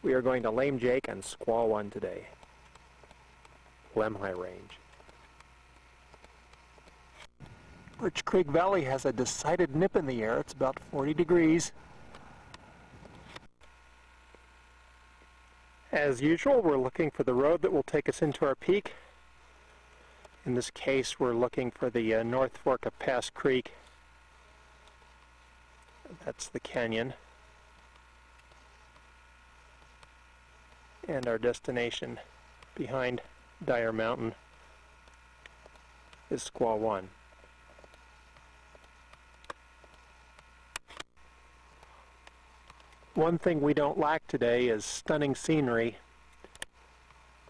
We are going to Lemhi and Squaw 1 today. Lemhi Range. Birch Creek Valley has a decided nip in the air. It's about 40 degrees. As usual, we're looking for the road that will take us into our peak. In this case, we're looking for the North Fork of Pass Creek. That's the canyon. And our destination behind Dyer Mountain is Squaw 1. One thing we don't lack today is stunning scenery.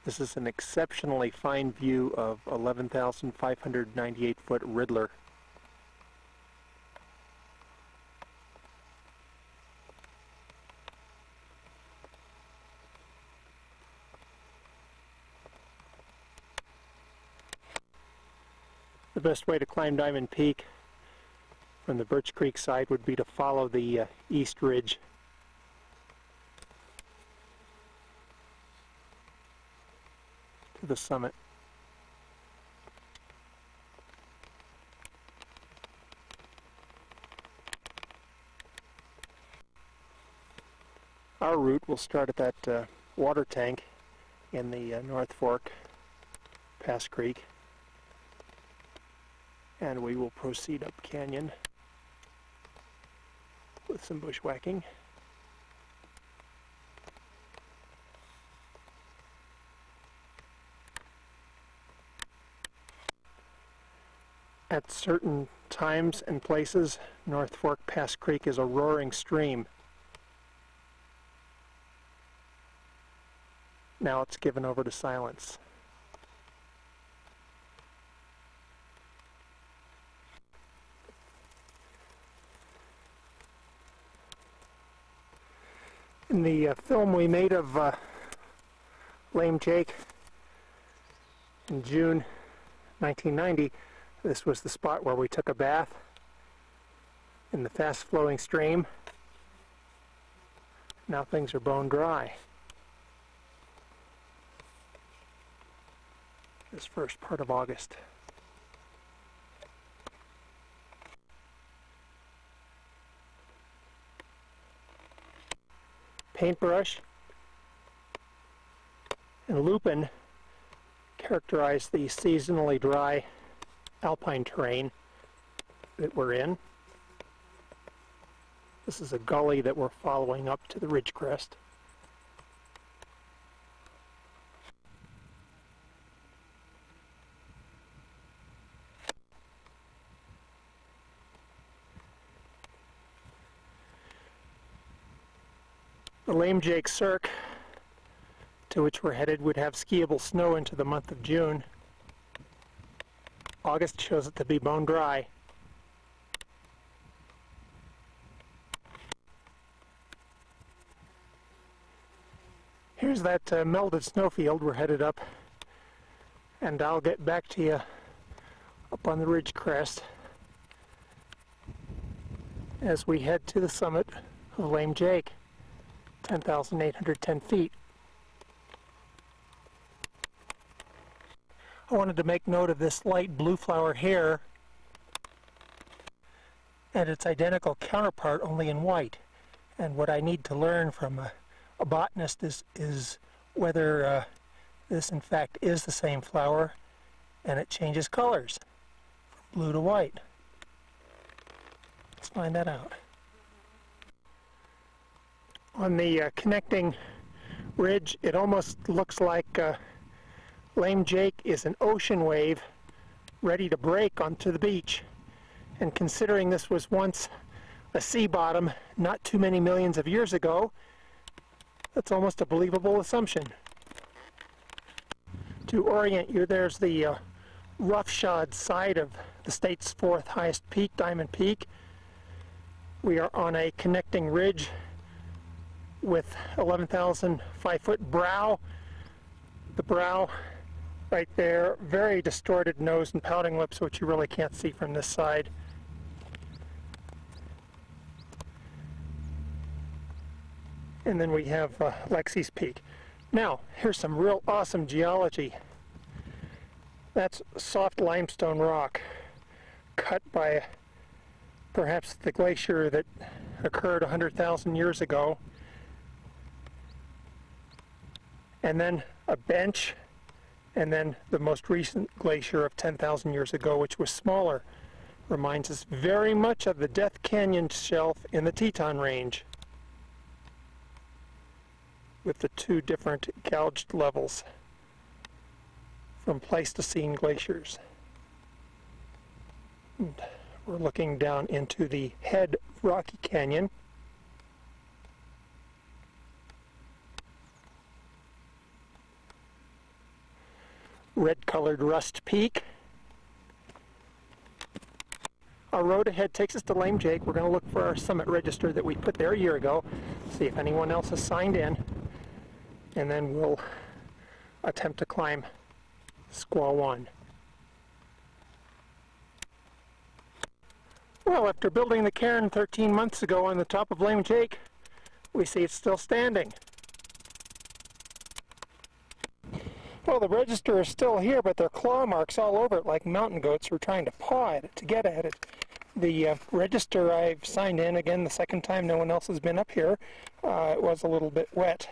This is an exceptionally fine view of 11,598-foot Riddler. The best way to climb Diamond Peak from the Birch Creek side would be to follow the east ridge. To the summit. Our route will start at that water tank in the North Fork, Pass Creek, and we will proceed up canyon with some bushwhacking. At certain times and places, North Fork Pass Creek is a roaring stream. Now it's given over to silence. In the film we made of Lemhi in June 1990, this was the spot where we took a bath in the fast-flowing stream. Now things are bone dry. This first part of August. Paintbrush and lupin characterize the seasonally dry alpine terrain that we're in. This is a gully that we're following up to the ridge crest. The Lemhi Cirque, to which we're headed, would have skiable snow into the month of June. August shows it to be bone dry. Here's that melted snowfield we're headed up, and I'll get back to you up on the ridge crest as we head to the summit of Lemhi, 10,810 feet. I wanted to make note of this light blue flower here and its identical counterpart, only in white. And what I need to learn from a botanist is whether this in fact is the same flower and it changes colors from blue to white. Let's find that out. On the connecting ridge, it almost looks like Lemhi is an ocean wave ready to break onto the beach. And considering this was once a sea bottom not too many millions of years ago, that's almost a believable assumption. To orient you, there's the roughshod side of the state's fourth highest peak, Diamond Peak. We are on a connecting ridge with 11,005-foot brow. The brow right there, very distorted nose and pouting lips, which you really can't see from this side. And then we have Lemhi's Peak. Now, here's some real awesome geology. That's soft limestone rock cut by perhaps the glacier that occurred 100,000 years ago. And then a bench, and then the most recent glacier of 10,000 years ago, which was smaller. Reminds us very much of the Death Canyon shelf in the Teton Range, with the two different gouged levels from Pleistocene glaciers. And we're looking down into the head of Rocky Canyon. Red-colored Rust Peak. Our road ahead takes us to Lame Jake. We're going to look for our summit register that we put there a year ago, see if anyone else has signed in, and then we'll attempt to climb Squaw 1. Well, after building the cairn 13 months ago on the top of Lame Jake, we see it's still standing. Well, the register is still here, but there are claw marks all over it like mountain goats who are trying to paw at it to get at it. The register I've signed in again the second time, no one else has been up here. It was a little bit wet.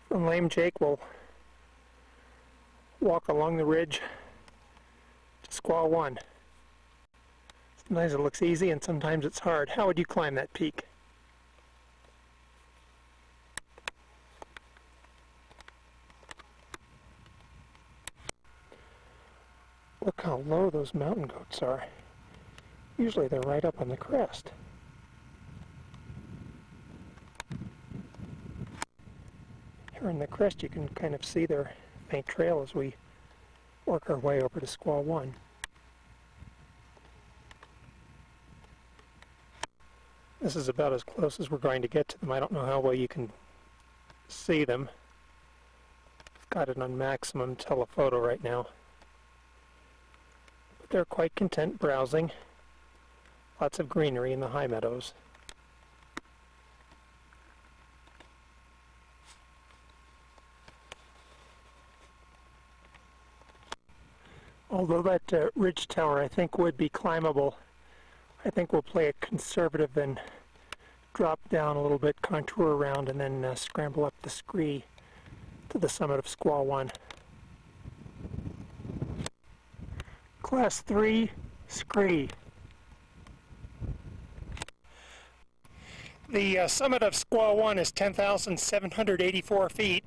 From Lame Jake, we'll walk along the ridge to Squaw 1. Sometimes it looks easy and sometimes it's hard. How would you climb that peak? Look how low those mountain goats are. Usually they're right up on the crest. Here on the crest you can kind of see their faint trail as we work our way over to Squaw 1. This is about as close as we're going to get to them. I don't know how well you can see them. I've got it on maximum telephoto right now. They're quite content browsing. Lots of greenery in the high meadows. Although that ridge tower I think would be climbable, I think we'll play it conservative and drop down a little bit, contour around, and then scramble up the scree to the summit of Squaw 1. Class 3 scree. The summit of Squaw 1 is 10,784 feet,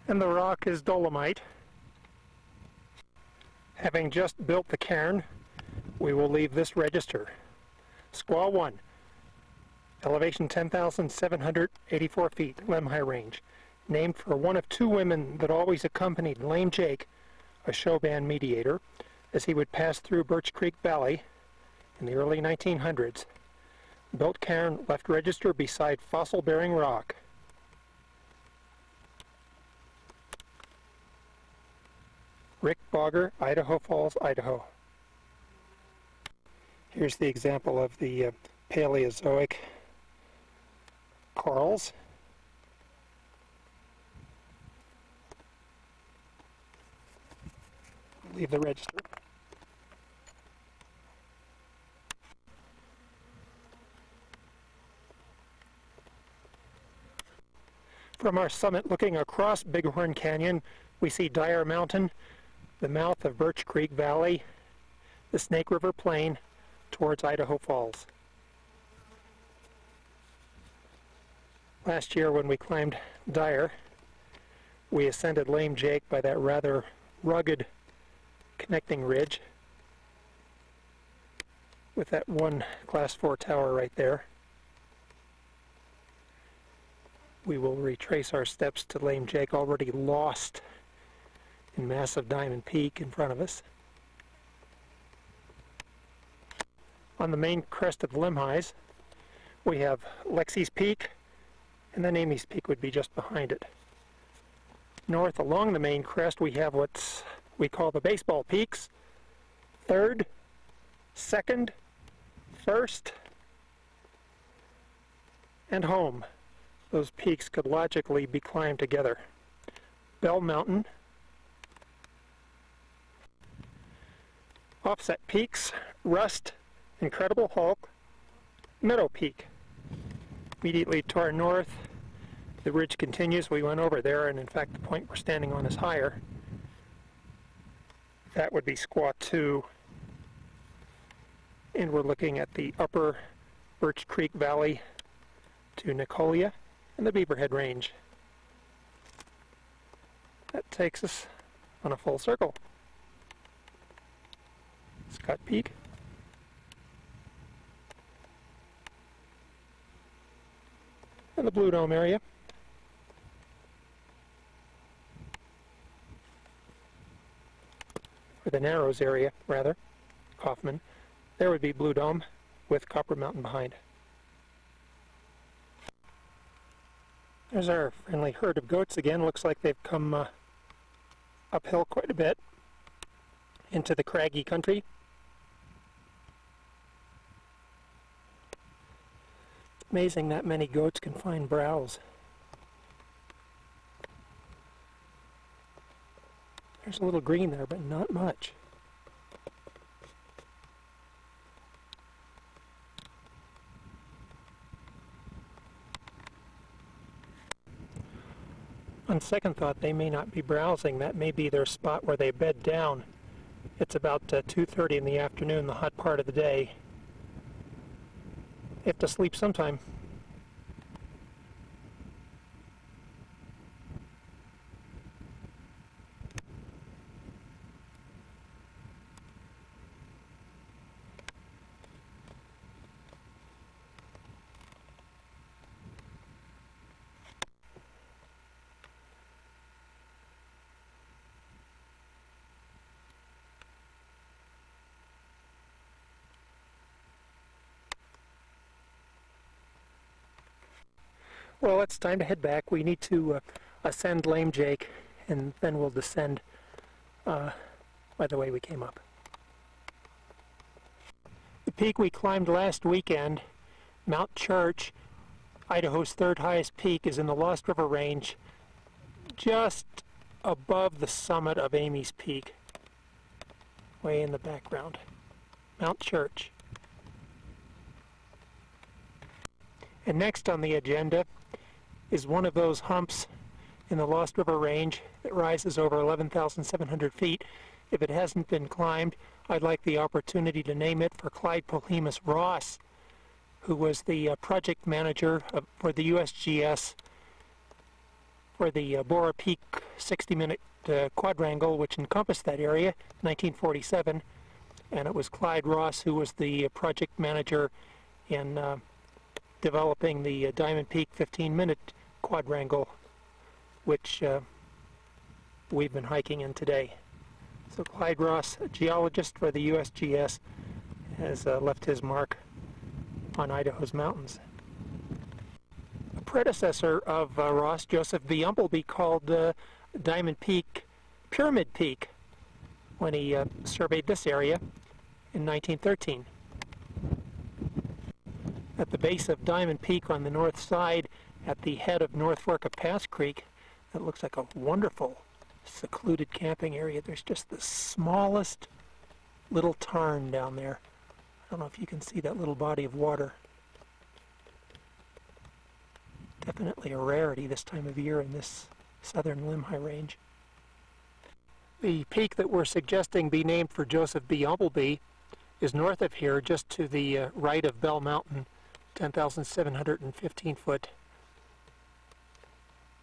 and the rock is dolomite. Having just built the cairn, we will leave this register. Squaw 1, elevation 10,784 feet, Lemhi Range, named for one of two women that always accompanied Lame Jake, a show band mediator, as he would pass through Birch Creek Valley in the early 1900s. Built cairn left register beside fossil-bearing rock. Rick Bogger, Idaho Falls, Idaho. Here's the example of the Paleozoic corals. Leave the register. From our summit looking across Bighorn Canyon, we see Dyer Mountain, the mouth of Birch Creek Valley, the Snake River Plain towards Idaho Falls. Last year when we climbed Dyer, we ascended Lame Jake by that rather rugged connecting ridge with that one Class 4 tower right there. We will retrace our steps to Lame Jake, already lost in massive Diamond Peak in front of us. On the main crest of Lemhi's, we have Lemhi's Peak, and then Amy's Peak would be just behind it. North along the main crest we have what we call the baseball peaks, 3rd, second, first, and home. Those peaks could logically be climbed together. Bell Mountain, offset peaks, Rust, Incredible Hulk, Meadow Peak. Immediately to our north, the ridge continues. We went over there, and in fact the point we're standing on is higher. That would be Squaw 2. And we're looking at the upper Birch Creek Valley to Nicolia and the Beaverhead Range. That takes us on a full circle. Scott Peak. And the Blue Dome area. Or the Narrows area, rather. Kaufman. There would be Blue Dome with Copper Mountain behind. There's our friendly herd of goats again. Looks like they've come uphill quite a bit into the craggy country. It's amazing that many goats can find browse. There's a little green there, but not much. On second thought, they may not be browsing. That may be their spot where they bed down. It's about 2:30 in the afternoon, the hot part of the day. They have to sleep sometime. Well, it's time to head back. We need to ascend Lame Jake, and then we'll descend by the way we came up. The peak we climbed last weekend, Mount Church, Idaho's third highest peak, is in the Lost River Range, just above the summit of Amy's Peak, way in the background. Mount Church. And next on the agenda is one of those humps in the Lost River Range that rises over 11,700 feet. If it hasn't been climbed, I'd like the opportunity to name it for Clyde Polhemus Ross, who was the project manager for the USGS for the Bora Peak 60-minute quadrangle, which encompassed that area, 1947. And it was Clyde Ross who was the project manager in developing the Diamond Peak 15-minute quadrangle, which we've been hiking in today. So Clyde Ross, a geologist for the USGS, has left his mark on Idaho's mountains. A predecessor of Ross, Joseph B. Umpleby, called Diamond Peak Pyramid Peak when he surveyed this area in 1913. At the base of Diamond Peak on the north side, at the head of North Fork of Pass Creek, that looks like a wonderful secluded camping area. There's just the smallest little tarn down there. I don't know if you can see that little body of water. Definitely a rarity this time of year in this southern Lemhi range. The peak that we're suggesting be named for Joseph B. Umpleby is north of here, just to the right of Bell Mountain, 10,715 foot.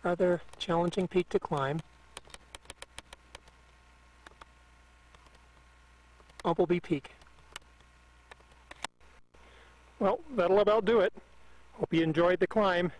Rather challenging peak to climb. Umpleby Peak. Well, that'll about do it. Hope you enjoyed the climb.